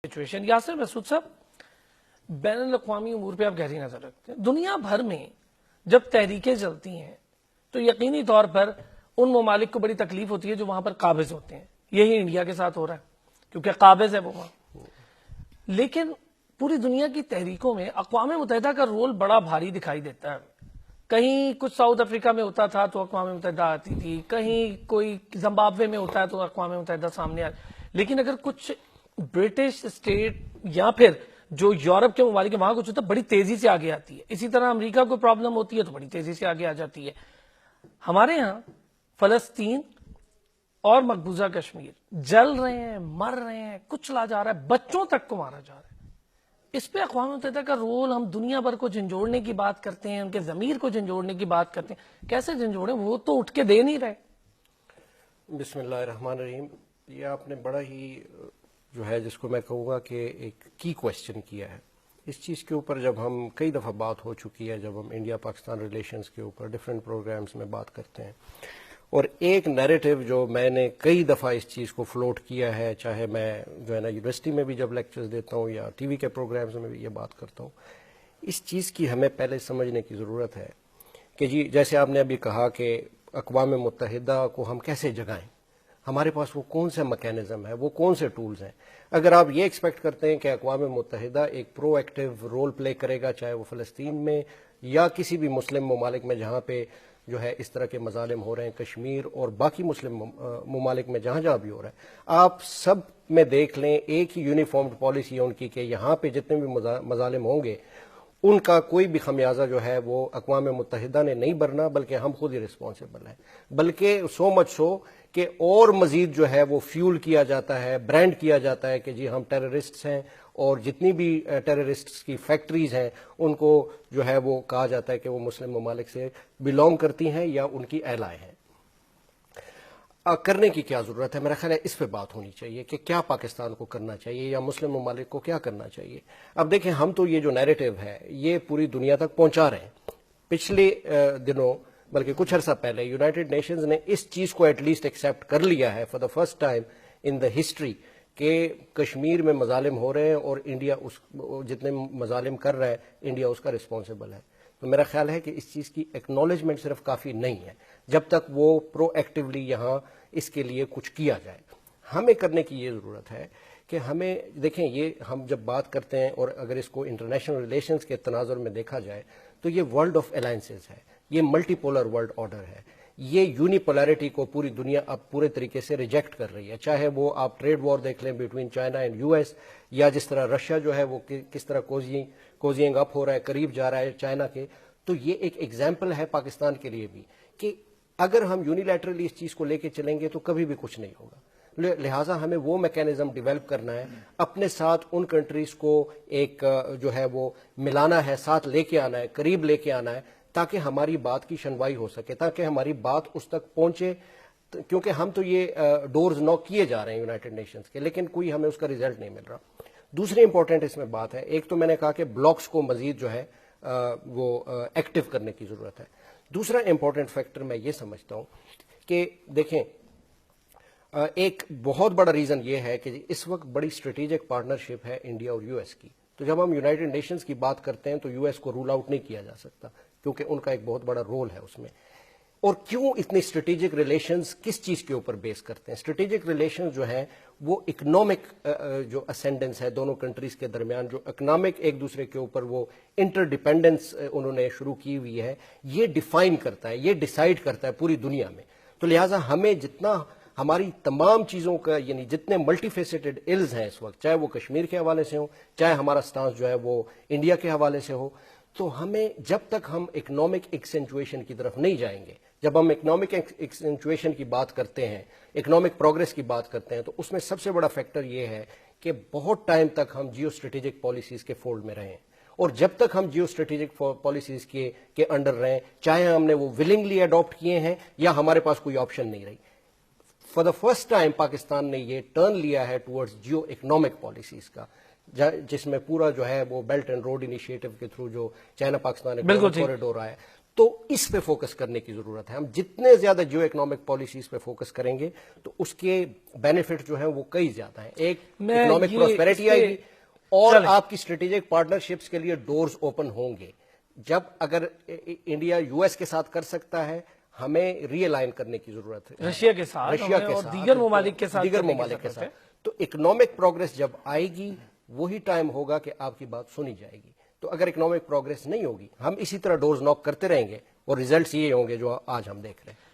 Situation Yasir مسعود صاحب، بین الاقوامی امور پہ آپ گہری نظر رکھتے ہیں. دنیا بھر میں جب تحریکیں چلتی ہیں تو یقینی طور پر ان ممالک کو بڑی تکلیف ہوتی ہے جو وہاں پر قابض ہوتے ہیں. یہی انڈیا کے ساتھ ہو رہا ہے کیونکہ قابض ہے وہ وہاں. لیکن پوری دنیا کی تحریکوں میں اقوام متحدہ کا رول بڑا بھاری دکھائی دیتا ہے. کہیں کچھ ساؤتھ افریقہ میں ہوتا تھا تو اقوام متحدہ آتی تھی، کہیں کوئی زمبابوے میں ہوتا ہے تو اقوام متحدہ سامنے آتی. لیکن اگر کچھ برٹش اسٹیٹ یا پھر جو یورپ کے ممالک وہاں کچھ ہوتا ہے بڑی تیزی سے آگے آتی ہے. اسی طرح امریکہ کو پرابلم ہوتی ہے تو بڑی تیزی سے آگے آ جاتی ہے. ہمارے ہاں فلسطین اور مقبوضہ کشمیر جل رہے ہیں، مر رہے ہیں، کچلا جا رہا ہے، بچوں تک کو مارا جا رہا ہے. اس پہ اقوام متحدہ کا رول، ہم دنیا بھر کو جھنجھوڑنے کی بات کرتے ہیں، ان کے ضمیر کو جھنجھوڑنے کی بات کرتے ہیں. کیسے جھنجھوڑیں؟ وہ تو اٹھ کے دے نہیں رہے. بسم اللہ الرحمن الرحیم. یہ آپ نے بڑا ہی جو ہے جس کو میں کہوں گا کہ ایک کی کویسچن کیا ہے. اس چیز کے اوپر جب ہم کئی دفعہ بات ہو چکی ہے، جب ہم انڈیا پاکستان ریلیشنز کے اوپر ڈفرینٹ پروگرامز میں بات کرتے ہیں، اور ایک نیریٹو جو میں نے کئی دفعہ اس چیز کو فلوٹ کیا ہے، چاہے میں جو ہے نا یونیورسٹی میں بھی جب لیکچرز دیتا ہوں یا ٹی وی کے پروگرامز میں بھی یہ بات کرتا ہوں، اس چیز کی ہمیں پہلے سمجھنے کی ضرورت ہے کہ جی جیسے آپ نے ابھی کہا کہ اقوام متحدہ کو ہم کیسے جگائیں، ہمارے پاس وہ کون سا میکینزم ہے، وہ کون سے ٹولز ہیں. اگر آپ یہ ایکسپیکٹ کرتے ہیں کہ اقوام متحدہ ایک پرو ایکٹیو رول پلے کرے گا، چاہے وہ فلسطین میں یا کسی بھی مسلم ممالک میں جہاں پہ جو ہے اس طرح کے مظالم ہو رہے ہیں، کشمیر اور باقی مسلم ممالک میں جہاں جہاں بھی ہو رہا ہے، آپ سب میں دیکھ لیں ایک ہی یونیفارمڈ پالیسی ہے ان کی کہ یہاں پہ جتنے بھی مظالم ہوں گے ان کا کوئی بھی خمیازہ جو ہے وہ اقوام متحدہ نے نہیں بھرنا، بلکہ ہم خود ہی رسپانسبل ہیں. بلکہ سو مچ سو کہ اور مزید جو ہے وہ فیول کیا جاتا ہے، برانڈ کیا جاتا ہے کہ جی ہم ٹیررسٹس ہیں، اور جتنی بھی ٹیررسٹس کی فیکٹریز ہیں ان کو جو ہے وہ کہا جاتا ہے کہ وہ مسلم ممالک سے بیلونگ کرتی ہیں یا ان کی اہلائے ہیں. کرنے کی کیا ضرورت ہے؟ میرا خیال ہے اس پہ بات ہونی چاہیے کہ کیا پاکستان کو کرنا چاہیے یا مسلم ممالک کو کیا کرنا چاہیے. اب دیکھیں، ہم تو یہ جو نیریٹو ہے یہ پوری دنیا تک پہنچا رہے ہیں. پچھلے دنوں بلکہ کچھ عرصہ پہلے یونائٹڈ نیشنز نے اس چیز کو ایٹ لیسٹ ایکسیپٹ کر لیا ہے for the first time in the history کہ کشمیر میں مظالم ہو رہے ہیں اور انڈیا اس جتنے مظالم کر رہا ہے انڈیا اس کا رسپانسبل ہے. تو میرا خیال ہے کہ اس چیز کی ایکنالجمنٹ صرف کافی نہیں ہے جب تک وہ پرو ایکٹیولی یہاں اس کے لیے کچھ کیا جائے. ہمیں کرنے کی یہ ضرورت ہے کہ ہمیں دیکھیں، یہ ہم جب بات کرتے ہیں اور اگر اس کو انٹرنیشنل ریلیشنز کے تناظر میں دیکھا جائے تو یہ ورلڈ آف الائنسز ہے، یہ ملٹی پولر ورلڈ آرڈر ہے. یہ یونیپولرٹی کو پوری دنیا اب پورے طریقے سے ریجیکٹ کر رہی ہے، چاہے وہ آپ ٹریڈ وار دیکھ لیں between China and U S, یا جس طرح رشیا جو ہے وہ کس طرح کوزینگ اپ ہو رہا ہے، قریب جا رہا ہے چائنا کے. تو یہ ایک ایگزامپل ہے پاکستان کے لیے بھی کہ اگر ہم یونیلیٹرلی اس چیز کو لے کے چلیں گے تو کبھی بھی کچھ نہیں ہوگا. لہٰذا ہمیں وہ میکینزم ڈیولپ کرنا ہے، اپنے ساتھ ان کنٹریز کو ایک جو ہے وہ ملانا ہے، ساتھ لے کے آنا ہے، قریب لے کے آنا ہے، تاکہ ہماری بات کی شنوائی ہو سکے، تاکہ ہماری بات اس تک پہنچے. کیونکہ ہم تو یہ ڈورز ناک کیے جا رہے ہیں یونائٹڈ نیشنز کے، لیکن کوئی ہمیں اس کا ریزلٹ نہیں مل رہا. دوسری امپورٹنٹ اس میں بات ہے، ایک تو میں نے کہا کہ بلاکس کو مزید جو ہے وہ ایکٹیو کرنے کی ضرورت ہے. دوسرا امپورٹنٹ فیکٹر میں یہ سمجھتا ہوں کہ دیکھیں، ایک بہت بڑا ریزن یہ ہے کہ اس وقت بڑی اسٹریٹجک پارٹنرشپ ہے انڈیا اور یو ایس کی. تو جب ہم یونائٹڈ نیشنز کی بات کرتے ہیں تو یو ایس کو رول آؤٹ نہیں کیا جا سکتا کیونکہ ان کا ایک بہت بڑا رول ہے اس میں. اور کیوں اتنی اسٹریٹجک ریلیشنز کس چیز کے اوپر بیس کرتے ہیں؟ اسٹریٹجک ریلیشنز جو ہیں وہ اکنامک جو اسینڈنس ہے دونوں کنٹریز کے درمیان، جو اکنامک ایک دوسرے کے اوپر وہ انٹر ڈیپینڈنس انہوں نے شروع کی ہوئی ہے، یہ ڈیفائن کرتا ہے، یہ ڈیسائیڈ کرتا ہے پوری دنیا میں. تو لہٰذا ہمیں جتنا ہماری تمام چیزوں کا یعنی جتنے ملٹی فیسیٹڈ ایلز ہیں اس وقت، چاہے وہ کشمیر کے حوالے سے ہوں، چاہے ہمارا سٹانس جو ہے وہ انڈیا کے حوالے سے ہو، تو ہمیں جب تک ہم اکنامک ایکسینچویشن کی طرف نہیں جائیں گے، جب ہم اکنامک ایکسینچویشن کی بات کرتے ہیں، اکنامک پروگرس کی بات کرتے ہیں، تو اس میں سب سے بڑا فیکٹر یہ ہے کہ بہت ٹائم تک ہم جیو اسٹریٹجک پالیسیز کے فولڈ میں رہیں. اور جب تک ہم جیو اسٹریٹجک پالیسیز کے انڈر رہیں، چاہے ہم نے وہ ولنگلی اڈاپٹ کیے ہیں یا ہمارے پاس کوئی آپشن نہیں رہی. For the first time Pakistan نے یہ ٹرن لیا ہے ٹورڈز جیو اکنامک پالیسیز کا، جس میں پورا جو ہے وہ بیلٹ اینڈ روڈ انیشیٹو کے تھرو جو چائنا پاکستان کوریڈور آیا ہے. تو اس پہ فوکس کرنے کی ضرورت ہے. ہم جتنے زیادہ جیو اکنامک پالیسیز پہ فوکس کریں گے تو اس کے بینیفٹ جو ہیں وہ کئی زیادہ ہیں. ایک اکنامک پراسپیرٹی آئے گی اور آپ کی اسٹریٹجک پارٹنرشپس کے لیے ڈورز اوپن ہوں گے. جب اگر انڈیا یو ایس کے ساتھ کر سکتا ہے, ہمیں ری الائن کرنے کی ضرورت ہے رشیا کے ساتھ اور دیگر ممالک کے ساتھ. تو اکنامک پروگرس جب آئے گی وہی ٹائم ہوگا کہ آپ کی بات سنی جائے گی. تو اگر اکنامک پروگرس نہیں ہوگی, ہم اسی طرح ڈورز ناک کرتے رہیں گے اور ریزلٹس یہ ہوں گے جو آج ہم دیکھ رہے ہیں.